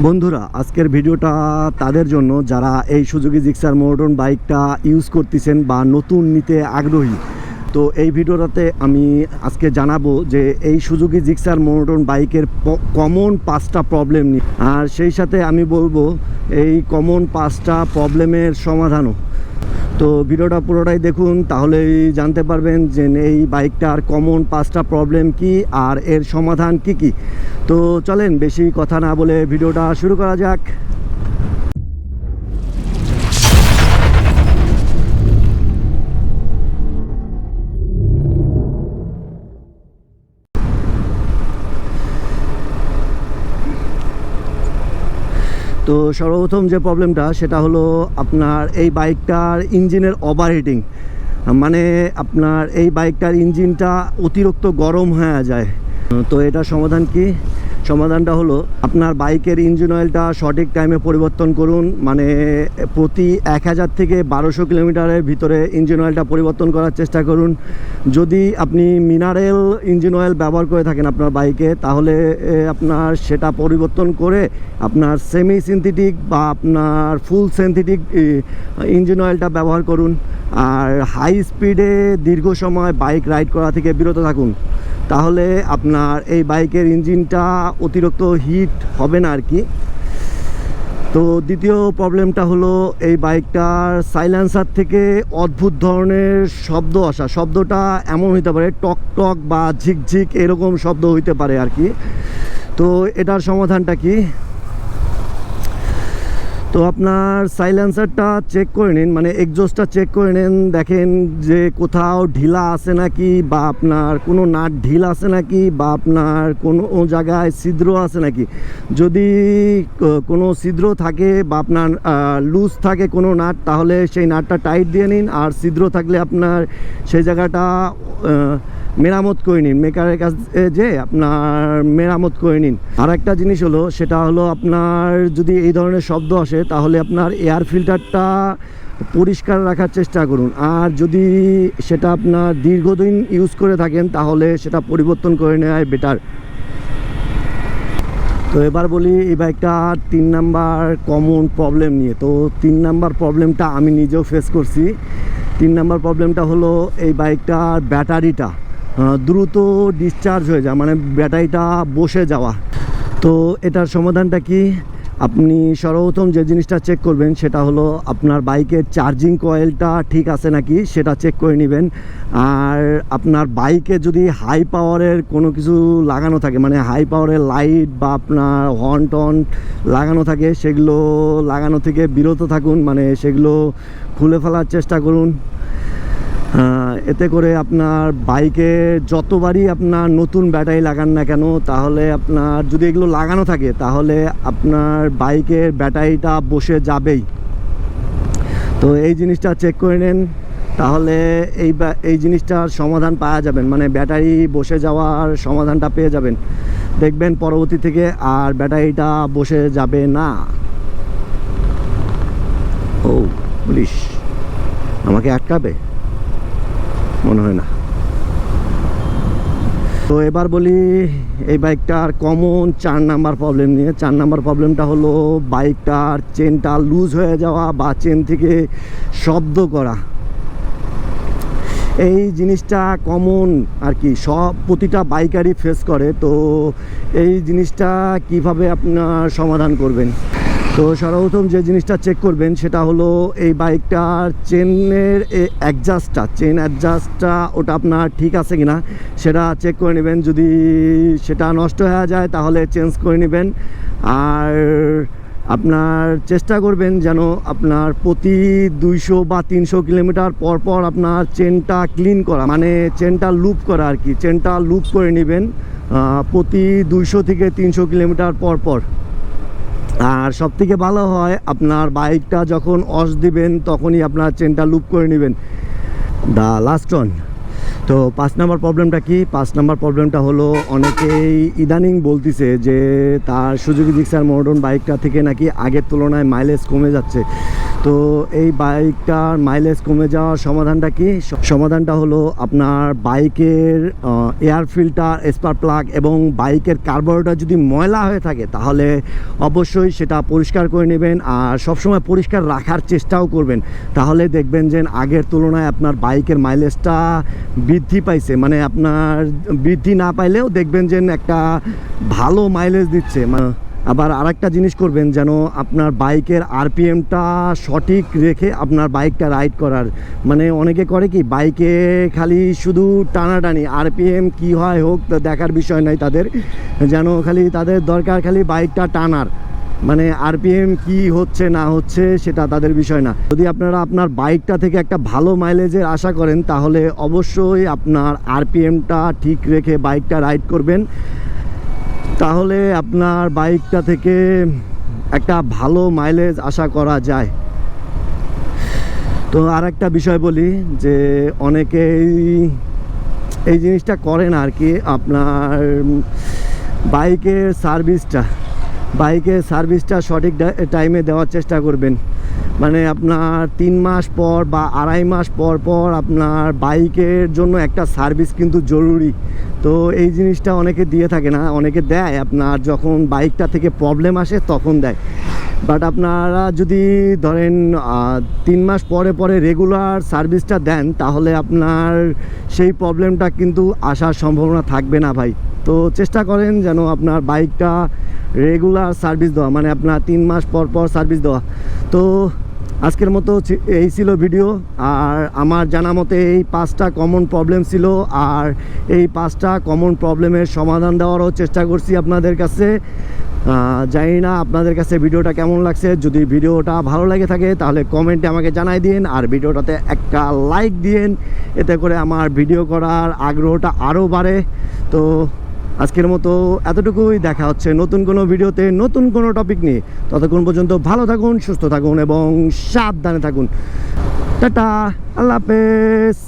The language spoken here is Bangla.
বন্ধুরা, আজকের ভিডিওটা তাদের জন্য যারা এই সুজুকি জিক্সার মোনোটোন বাইকটা ইউজ করতেছেন বা নতুন নিতে আগ্রহী। তো এই ভিডিওটাতে আমি আজকে জানাবো যে এই সুজুকি জিক্সার মোনোটোন বাইকের কমন 5টা প্রবলেম নিয়ে, আর সেই সাথে আমি বলবো এই কমন 5টা প্রবলেমের সমাধানও। তো ভিডিওটা পুরোটাই দেখুন, তাহলেই জানতে পারবেন যে এই বাইকটার কমন 5টা প্রবলেম কি আর এর সমাধান কি কি। তো চলেন বেশি কথা না বলে ভিডিওটা শুরু করা যাক। তো সর্বপ্রথম যে প্রবলেমটা সেটা হলো আপনার এই বাইকটার ইঞ্জিনের ওভারহিটিং। মানে আপনার এই বাইকটার ইঞ্জিনটা অতিরিক্ত গরম হয়ে যায়। তো এটা সমাধান কি? সমাধানটা হলো আপনার বাইকের ইঞ্জিন অয়েলটা সঠিক টাইমে পরিবর্তন করুন। মানে প্রতি 1000 থেকে 1200 কিলোমিটারের ভিতরে ইঞ্জিন অয়েলটা পরিবর্তন করার চেষ্টা করুন। যদি আপনি মিনারেল ইঞ্জিন অয়েল ব্যবহার করে থাকেন আপনার বাইকে, তাহলে আপনার সেটা পরিবর্তন করে আপনার সেমি সিনথেটিক বা আপনার ফুল সিনথেটিক ইঞ্জিন অয়েলটা ব্যবহার করুন। আর হাই স্পিডে দীর্ঘ সময় বাইক রাইড করা থেকে বিরত থাকুন, তাহলে আপনার এই বাইকের ইঞ্জিনটা অতিরিক্ত হিট হবে না আর কি। তো দ্বিতীয় প্রবলেমটা হলো এই বাইকটার সাইলেন্সার থেকে অদ্ভুত ধরনের শব্দ আসা। শব্দটা এমন হইতে পারে টক টক বা ঝিকঝিক এরকম শব্দ হইতে পারে আর কি। তো এটার সমাধানটা কি? তো আপনার সাইলেন্সারটা চেক করে নিন, মানে এক্সজস্টটা চেক করে নিন, দেখেন যে কোথাও ঢিলা আছে নাকি, বা আপনার কোনো নাট ঢিল আছে নাকি, বা আপনার কোনো জায়গায় ছিদ্র আছে নাকি। যদি কোনো ছিদ্র থাকে বা আপনার লুজ থাকে কোনো নাট, তাহলে সেই নাটটা টাইট দিয়ে নিন। আর ছিদ্র থাকলে আপনার সেই জায়গাটা মেরামত করে নিন, মেকারের কাছে যে আপনার মেরামত করে নিন। আর একটা জিনিস হলো, সেটা হলো আপনার যদি এই ধরনের শব্দ আসে, তাহলে আপনার এয়ার ফিল্টারটা পরিষ্কার রাখার চেষ্টা করুন। আর যদি সেটা আপনার দীর্ঘদিন ইউজ করে থাকেন, তাহলে সেটা পরিবর্তন করে নেওয়াই বেটার। তো এবার বলি এই বাইকটা 3 নাম্বার কমন প্রবলেম নিয়ে। তো 3 নাম্বার প্রবলেমটা আমি নিজেও ফেস করছি। 3 নাম্বার প্রবলেমটা হলো এই বাইকটার ব্যাটারিটা দ্রুত ডিসচার্জ হয়ে যায়, মানে ব্যাটারিটা বসে যাওয়া। তো এটার সমাধানটা কি? আপনি সর্বপ্রথম যে জিনিসটা চেক করবেন সেটা হলো আপনার বাইকের চার্জিং কয়েলটা ঠিক আছে নাকি, সেটা চেক করে নেবেন। আর আপনার বাইকে যদি হাই পাওয়ারের কোনো কিছু লাগানো থাকে, মানে হাই পাওয়ারের লাইট বা আপনার হর্ন টর্ন লাগানো থাকে, সেগুলো লাগানো থেকে বিরত থাকুন, মানে সেগুলো খুলে ফেলার চেষ্টা করুন। এতে করে আপনার বাইকে যতবারই আপনার নতুন ব্যাটারি লাগান না কেন, তাহলে আপনার যদি এগুলো লাগানো থাকে, তাহলে আপনার বাইকের ব্যাটারিটা বসে যাবেই। তো এই জিনিসটা চেক করে নেন, তাহলে এই জিনিসটার সমাধান পাওয়া যাবেন, মানে ব্যাটারি বসে যাওয়ার সমাধানটা পেয়ে যাবেন। দেখবেন পরবর্তী থেকে আর ব্যাটারিটা বসে যাবে না। ও পুলিশ আমাকে আটকাবে মনে হয় না। তো এবার বলি এই বাইকটার কমন 4 নাম্বার প্রবলেম নিয়ে। 4 নাম্বার প্রবলেমটা হলো বাইকটার চেনটা লুজ হয়ে যাওয়া বা চেন থেকে শব্দ করা। এই জিনিসটা কমন আর কি, প্রতিটা বাইকারই ফেস করে। তো এই জিনিসটা কিভাবে আপনার সমাধান করবেন? তো সর্বপ্রথম যে জিনিসটা চেক করবেন সেটা হলো এই বাইকটার চেনের চেন অ্যাডজাস্টটা ওটা আপনার ঠিক আছে কিনা সেটা চেক করে নেবেন। যদি সেটা নষ্ট হয়ে যায়, তাহলে চেঞ্জ করে নেবেন। আর আপনার চেষ্টা করবেন যেন আপনার প্রতি 200 বা 300 কিলোমিটার পর পর আপনার চেনটা ক্লিন করা, মানে চেনটা লুপ করা আর কি। চেনটা লুপ করে নেবেন প্রতি 200 থেকে 300 কিলোমিটার পর পর। আর সবথেকে ভালো হয় আপনার বাইকটা যখন অস দিবেন, তখনই আপনার চেনটা লুপ করে নেবেন। The last one. তো 5 নাম্বার প্রবলেমটা কি? 5 নাম্বার প্রবলেমটা হলো অনেকেই ইদানিং বলতেছে যে তার সুজুকি জিক্সার মোনোটোন বাইকটা থেকে নাকি আগের তুলনায় মাইলেজ কমে যাচ্ছে। তো এই বাইকটার মাইলেজ কমে যাওয়ার সমাধানটা কি? সমাধানটা হলো আপনার বাইকের এয়ার ফিল্টার, স্পার্ক প্লাগ এবং বাইকের কার্বোরেটর যদি ময়লা হয়ে থাকে তাহলে অবশ্যই সেটা পরিষ্কার করে নেবেন, আর সবসময় পরিষ্কার রাখার চেষ্টাও করবেন। তাহলে দেখবেন যে আগের তুলনায় আপনার বাইকের মাইলেজটা বৃদ্ধি পাইছে, মানে আপনার বৃদ্ধি না পাইলেও দেখবেন যে একটা ভালো মাইলেজ দিচ্ছে। আবার আরেকটা জিনিস করবেন, যেন আপনার বাইকের আরপিএমটা সঠিক রেখে আপনার বাইকটা রাইড করার, মানে অনেকে করে কি বাইকে খালি শুধু টানাটানি, আরপিএম কি হয় হোক দেখার বিষয় নাই তাদের, যেন খালি তাদের দরকার খালি বাইকটা টানার, মানে আরপিএম কি হচ্ছে না হচ্ছে সেটা তাদের বিষয় না। যদি আপনারা আপনার বাইকটা থেকে একটা ভালো মাইলেজের আশা করেন তাহলে অবশ্যই আপনার আরপিএমটা ঠিক রেখে বাইকটা রাইড করবেন, তাহলে আপনার বাইকটা থেকে একটা ভালো মাইলেজ আশা করা যায়। তো আর একটা বিষয় বলি যে অনেকেই এই জিনিসটা করেন আর কি, আপনার বাইকের সার্ভিসটা সঠিক টাইমে দেওয়ার চেষ্টা করবেন। মানে আপনার 3 মাস পর বা 2.5 মাস পর পর আপনার বাইকের জন্য একটা সার্ভিস কিন্তু জরুরি। তো এই জিনিসটা অনেকে দিয়ে থাকে না, অনেকে দেয় আপনার যখন বাইকটা থেকে প্রবলেম আসে তখন দেয়, বাট আপনারা যদি ধরেন 3 মাস পরে পরে রেগুলার সার্ভিসটা দেন তাহলে আপনার সেই প্রবলেমটা কিন্তু আসার সম্ভাবনা থাকবে না ভাই। তো চেষ্টা করেন যেন আপনার বাইকটা রেগুলার সার্ভিস দেওয়া, মানে আপনার 3 মাস পর পর সার্ভিস দেওয়া। তো আজকের মতো এই ছিল ভিডিও, আর আমার জানা মতে এই 5টা কমন প্রবলেম ছিল, আর এই 5টা কমন প্রবলেমের সমাধান দেওয়ারও চেষ্টা করছি আপনাদের কাছে। জানি না আপনাদের কাছে ভিডিওটা কেমন লাগছে। যদি ভিডিওটা ভালো লাগে থাকে তাহলে কমেন্টে আমাকে জানাই দিন, আর ভিডিওটাতে একটা লাইক দিন, এতে করে আমার ভিডিও করার আগ্রহটা আরও বাড়ে। তো আজকের মতো এতটুকুই, দেখা হচ্ছে নতুন কোনো ভিডিওতে নতুন কোনো টপিক নিয়ে। ততক্ষণ পর্যন্ত ভালো থাকুন, সুস্থ থাকুন এবং সাবধানে থাকুন। টাটা, আল্লাহ হাফেজ।